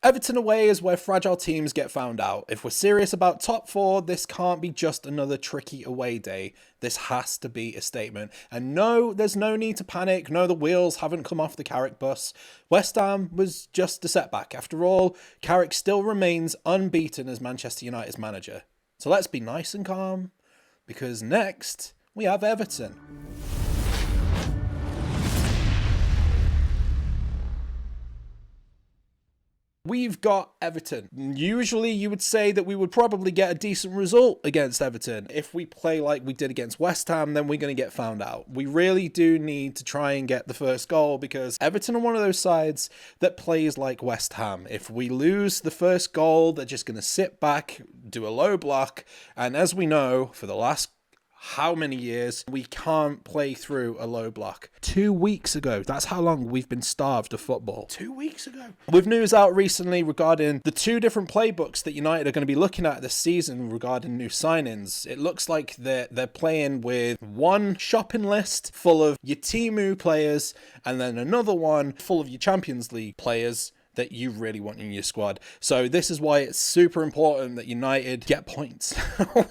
Everton away is where fragile teams get found out. If we're serious about top four, this can't be just another tricky away day. This has to be a statement. And no, there's no need to panic. No, the wheels haven't come off the Carrick bus. West Ham was just a setback. After all, Carrick still remains unbeaten as Manchester United's manager. So let's be nice and calm, because next we have Everton. We've got Everton. Usually you would say that we would probably get a decent result against Everton. If we play like we did against West Ham, then we're going to get found out. We really do need to try and get the first goal, because Everton are one of those sides that plays like West Ham. If we lose the first goal, they're just going to sit back, do a low block, and as we know, for the last how many years, we can't play through a low block. 2 weeks ago, that's how long we've been starved of football. 2 weeks ago. With news out recently regarding the 2 different playbooks that United are going to be looking at this season regarding new signings, it looks like they're playing with one shopping list full of your Timu players and then another one full of your Champions League players that you really want in your squad. So this is why it's super important that United get points.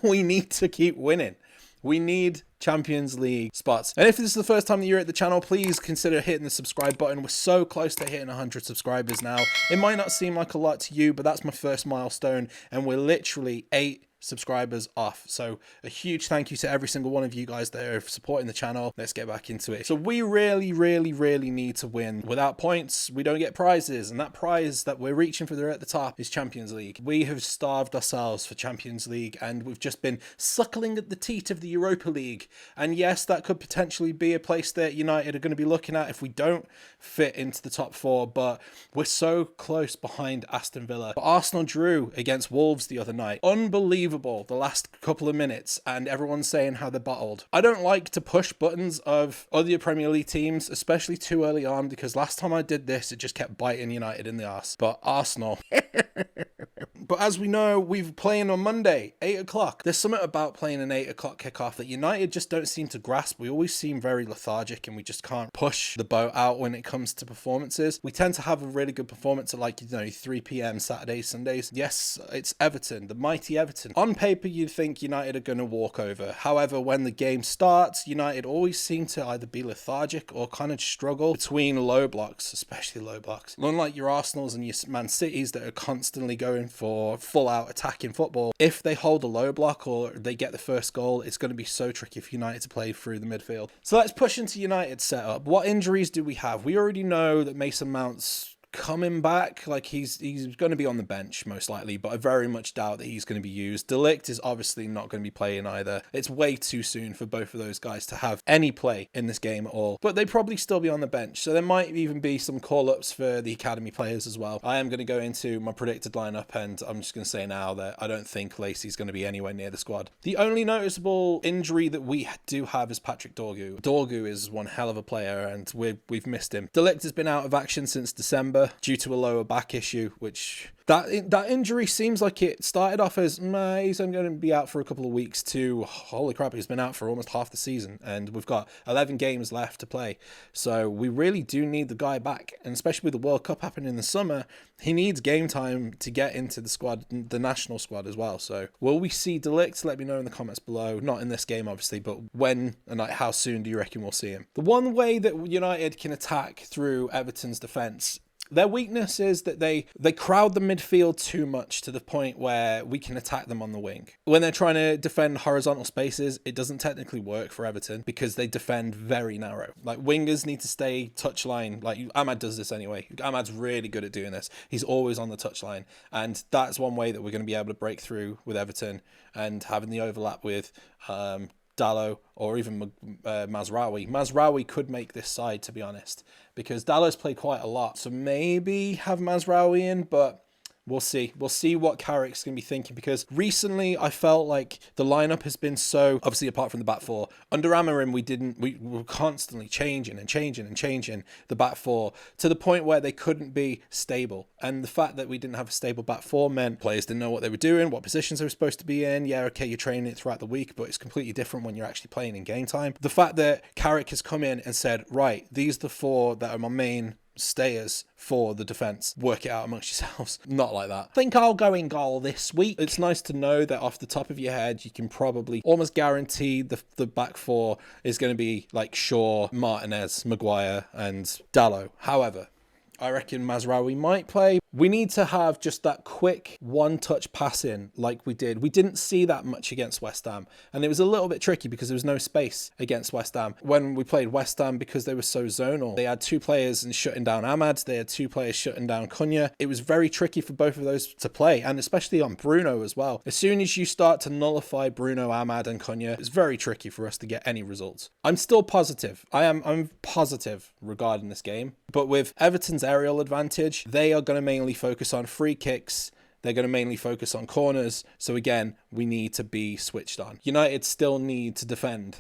We need to keep winning. We need Champions League spots. And if this is the first time that you're at the channel, please consider hitting the subscribe button. We're so close to hitting 100 subscribers now. It might not seem like a lot to you, but that's my first milestone, and we're literally 8 subscribers off. So a huge thank you to every single one of you guys that are supporting the channel. Let's get back into it. So we really need to win. Without points, we don't get prizes, and that prize that we're reaching for there at the top is Champions League. We have starved ourselves for Champions League, and we've just been suckling at the teat of the Europa League. And yes, that could potentially be a place that United are going to be looking at if we don't fit into the top 4, but we're so close behind Aston Villa. But Arsenal drew against Wolves the other night. Unbelievable. The last couple of minutes, and everyone's saying how they're bottled. I don't like to push buttons of other Premier League teams, especially too early on, because last time I did this, it just kept biting United in the arse. But Arsenal. But as we know, we're playing on Monday, 8 o'clock. There's something about playing an 8 o'clock kickoff that United just don't seem to grasp. We always seem very lethargic, and we just can't push the boat out when it comes to performances. We tend to have a really good performance at 3 p.m. Saturdays, Sundays. Yes, it's Everton, the mighty Everton. On paper, you'd think United are going to walk over. However, when the game starts, United always seem to either be lethargic or kind of struggle between low blocks, especially low blocks. Unlike your Arsenals and your Man Cities that are constantly going for full-out attacking football, if they hold a low block or they get the first goal, it's going to be so tricky for United to play through the midfield. So let's push into United's setup. What injuries do we have? We already know that Mason Mount's coming back, like he's going to be on the bench most likely, but I very much doubt that he's going to be used. De Ligt is obviously not going to be playing either. It's way too soon for both of those guys to have any play in this game at all, but they probably still be on the bench, so there might even be some call-ups for the academy players as well. I am going to go into my predicted lineup, and I'm just going to say now that I don't think Lacey's going to be anywhere near the squad. The only noticeable injury that we do have is Patrick Dorgu. Dorgu is one hell of a player, and we've missed him. De Ligt has been out of action since December due to a lower back issue, which that injury seems like it started off as he's only going to be out for a couple of weeks to holy crap, he's been out for almost half the season, and we've got 11 games left to play. So we really do need the guy back, and especially with the World Cup happening in the summer, he needs game time to get into the squad, the national squad as well. So will we see De Ligt? Let me know in the comments below. Not in this game obviously, but when and how soon do you reckon we'll see him? The one way that United can attack through Everton's defence, their weakness is that they crowd the midfield too much to the point where we can attack them on the wing. When they're trying to defend horizontal spaces, it doesn't technically work for Everton because they defend very narrow. Like, wingers need to stay touchline. Like, Ahmad does this anyway. Ahmad's really good at doing this. He's always on the touchline, and that's one way that we're going to be able to break through with Everton, and having the overlap with Dalot or even Mazraoui. Mazraoui could make this side, to be honest, because Dalot's played quite a lot. So maybe have Mazraoui in, but we'll see. We'll see what Carrick's going to be thinking, because recently I felt like the lineup has been so, obviously apart from the back four, under Amorim we were constantly changing the back four to the point where they couldn't be stable. And the fact that we didn't have a stable back four meant players didn't know what they were doing, what positions they were supposed to be in. Yeah, okay, you're training it throughout the week, but it's completely different when you're actually playing in game time. The fact that Carrick has come in and said, right, these are the four that are my main stayers for the defense. Work it out amongst yourselves. Not like that. I think I'll go in goal this week. It's nice to know that off the top of your head, you can probably almost guarantee the back four is going to be like Shaw, Martinez, Maguire, and Dalot. However, I reckon Mazraoui might play. We need to have just that quick one-touch passing like we did. We didn't see that much against West Ham, and it was a little bit tricky because there was no space against West Ham. When we played West Ham, because they were so zonal, they had two players and shutting down Ahmad. They had two players shutting down Cunha. It was very tricky for both of those to play, and especially on Bruno as well. As soon as you start to nullify Bruno, Ahmad, and Cunha, it's very tricky for us to get any results. I'm still positive. I'm positive regarding this game, but with Everton's aerial advantage, they are going to mainly focus on free kicks. They're going to mainly focus on corners. So again, we need to be switched on. United still need to defend.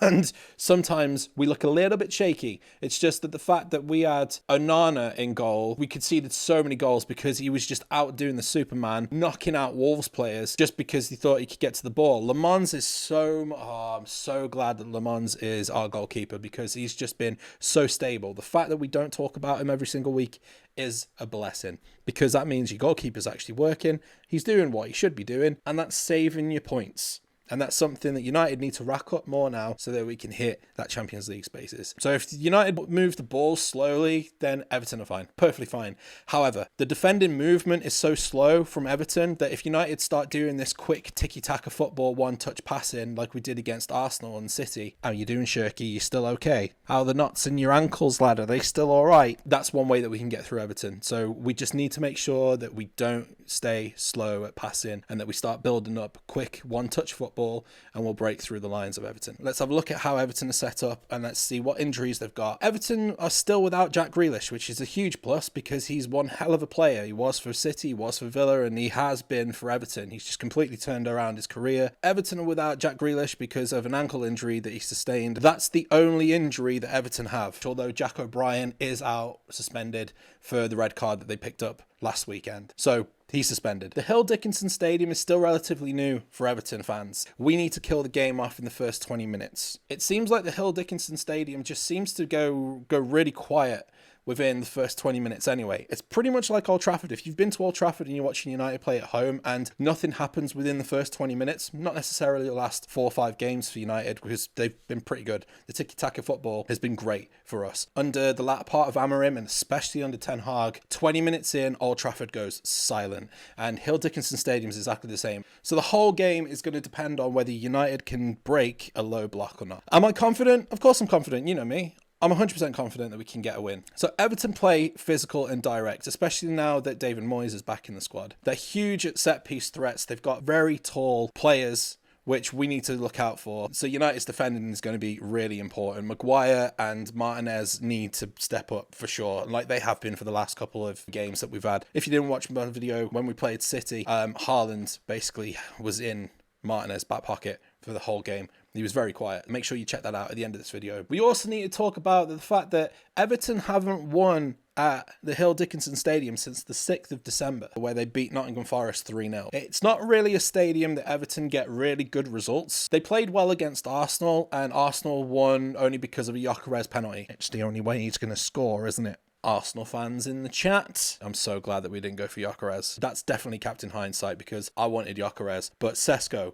And sometimes we look a little bit shaky. It's just that the fact that we had Onana in goal, we conceded so many goals because he was just out doing the Superman, knocking out Wolves players just because he thought he could get to the ball. Le Mans is I'm so glad that Le Mans is our goalkeeper because he's just been so stable. The fact that we don't talk about him every single week is a blessing because that means your goalkeeper's actually working. He's doing what he should be doing, and that's saving your points. And that's something that United need to rack up more now so that we can hit that Champions League spaces. So if United move the ball slowly, then Everton are fine. Perfectly fine. However, the defending movement is so slow from Everton that if United start doing this quick tiki-taka football, one-touch passing like we did against Arsenal and City, how you doing, Shirky? You still okay? How are the knots in your ankles, lad? Are they still all right? That's one way that we can get through Everton. So we just need to make sure that we don't stay slow at passing and that we start building up quick one-touch football and we'll break through the lines of Everton. Let's have a look at how Everton are set up and let's see what injuries they've got. Everton are still without Jack Grealish, which is a huge plus because he's one hell of a player. He was for City, he was for Villa, and he has been for Everton. He's just completely turned around his career. Everton are without Jack Grealish because of an ankle injury that he sustained. That's the only injury that Everton have, although Jack O'Brien is out suspended for the red card that they picked up last weekend. So he's suspended. The Hill Dickinson Stadium is still relatively new for Everton fans. We need to kill the game off in the first 20 minutes. It seems like the Hill Dickinson Stadium just seems to go really quiet within the first 20 minutes anyway. It's pretty much like Old Trafford. If you've been to Old Trafford and you're watching United play at home and nothing happens within the first 20 minutes, not necessarily the last 4 or 5 games for United because they've been pretty good. The tiki-taka football has been great for us. Under the latter part of Amorim and especially under Ten Hag, 20 minutes in, Old Trafford goes silent. And Hill Dickinson Stadium is exactly the same. So the whole game is going to depend on whether United can break a low block or not. Am I confident? Of course I'm confident. You know me. I'm 100% confident that we can get a win. So Everton play physical and direct, especially now that David Moyes is back in the squad. They're huge at set-piece threats. They've got very tall players, which we need to look out for. So United's defending is going to be really important. Maguire and Martinez need to step up for sure, like they have been for the last couple of games that we've had. If you didn't watch my video when we played City, Haaland basically was in Martinez's back pocket for the whole game. He was very quiet. Make sure you check that out at the end of this video. We also need to talk about the fact that Everton haven't won at the Hill Dickinson Stadium since the 6th of December, where they beat Nottingham Forest 3-0. It's not really a stadium that Everton get really good results. They played well against Arsenal, and Arsenal won only because of a Gyökeres penalty. It's the only way he's going to score, isn't it? Arsenal fans in the chat, I'm so glad that we didn't go for Gyökeres. That's definitely Captain Hindsight because I wanted Gyökeres, but Sesko,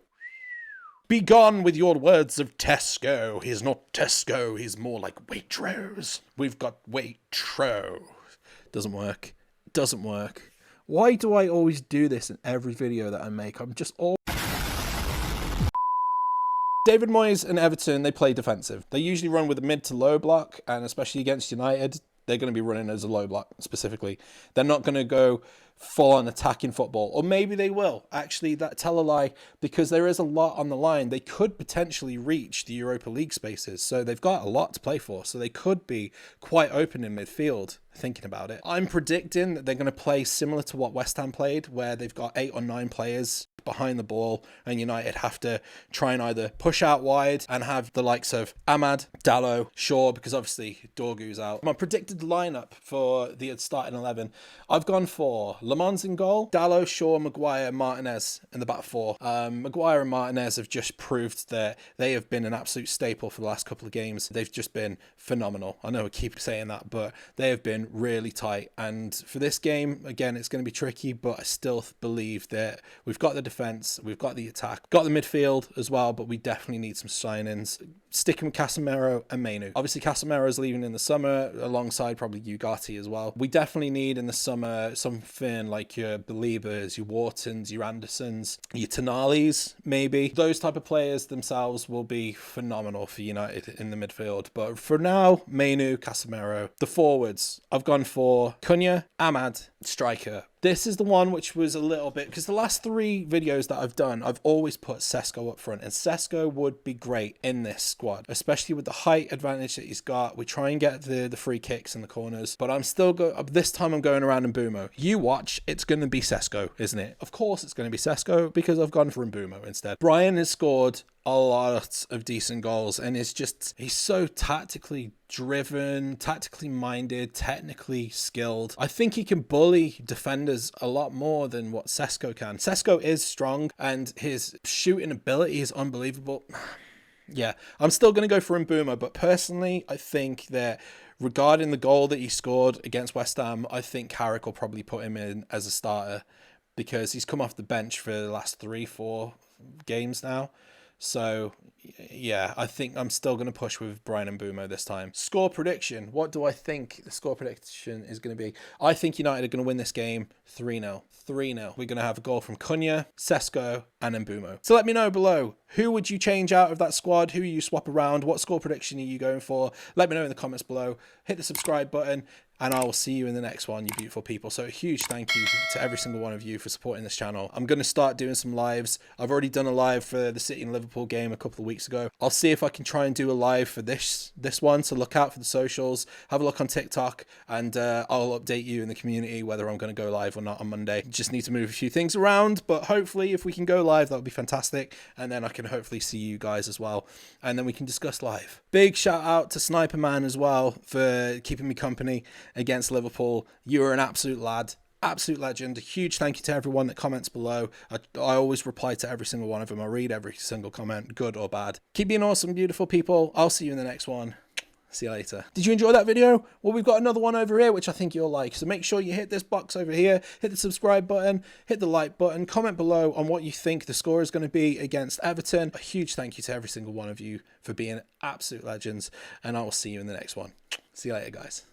be gone with your words of Tesco. He's not Tesco, he's more like Waitrose. We've got Waitrose. Doesn't work. Doesn't work. Why do I always do this in every video that I make? I'm just all... David Moyes and Everton, they play defensive. They usually run with a mid to low block, and especially against United, they're going to be running as a low block specifically. They're not going to go full on attacking football, or maybe they will. Actually, that tell a lie, because there is a lot on the line. They could potentially reach the Europa League spaces, so they've got a lot to play for. So they could be quite open in midfield, thinking about it. I'm predicting that they're going to play similar to what West Ham played, where they've got 8 or 9 players behind the ball, and United have to try and either push out wide and have the likes of Ahmad, Dalot, Shaw, because obviously Dorgu's out. My predicted lineup for the starting 11, I've gone for Le Mans in goal, Dalot, Shaw, Maguire, Martinez in the back four. Maguire and Martinez have just proved that they have been an absolute staple for the last couple of games. They've just been phenomenal. I know I keep saying that, but they have been really tight. And for this game, again, it's going to be tricky, but I still believe that we've got the defence, we've got the attack, got the midfield as well, but we definitely need some signings. Sticking with Casemiro and Mainu. Obviously, Casemiro's leaving in the summer alongside probably Ugarte as well. We definitely need in the summer something like your Beliebers, your Whartons, your Andersons, your Tonales, maybe. Those type of players themselves will be phenomenal for United in the midfield. But for now, Mainu, Casemiro. The forwards, I've gone for Cunha, Ahmad, striker. This is the one which was a little bit, because the last 3 videos that I've done, I've always put Sesko up front, and Sesko would be great in this squad, especially with the height advantage that he's got. We try and get the free kicks in the corners, but I'm still this time I'm going around Mbumo. You watch, it's going to be Sesko, isn't it? Of course it's going to be Sesko, because I've gone for Mbumo instead. Brian has scored a lot of decent goals, and he's so tactically driven, tactically minded, technically skilled. I think he can bully defenders a lot more than what Sesko can. Sesko is strong and his shooting ability is unbelievable. Yeah, I'm still going to go for Mbumo, but personally, I think that regarding the goal that he scored against West Ham, I think Carrick will probably put him in as a starter because he's come off the bench for the last 3-4 games now. So, yeah, I think I'm still going to push with Brian Mbumo this time. Score prediction. What do I think the score prediction is going to be? I think United are going to win this game 3-0. 3-0. We're going to have a goal from Cunha, Sesko, and Mbumo. So let me know below. Who would you change out of that squad? Who you swap around? What score prediction are you going for? Let me know in the comments below. Hit the subscribe button, and I will see you in the next one, you beautiful people. So a huge thank you to every single one of you for supporting this channel. I'm going to start doing some lives. I've already done a live for the City and Liverpool game a couple of weeks ago. I'll see if I can try and do a live for this one. So look out for the socials. Have a look on TikTok, and I'll update you in the community whether I'm going to go live or not on Monday. Just need to move a few things around, but hopefully if we can go live, that would be fantastic. And then I can hopefully see you guys as well, and then we can discuss live. Big shout out to Sniper Man as well for keeping me company against Liverpool. You are an absolute lad, absolute legend. A huge thank you to everyone that comments below. I always reply to every single one of them. I read every single comment, good or bad. Keep being awesome, beautiful people. I'll see you in the next one. See you later. Did you enjoy that video? Well, we've got another one over here, which I think you'll like. So make sure you hit this box over here, hit the subscribe button, hit the like button, comment below on what you think the score is going to be against Everton. A huge thank you to every single one of you for being absolute legends, and I will see you in the next one. See you later, guys.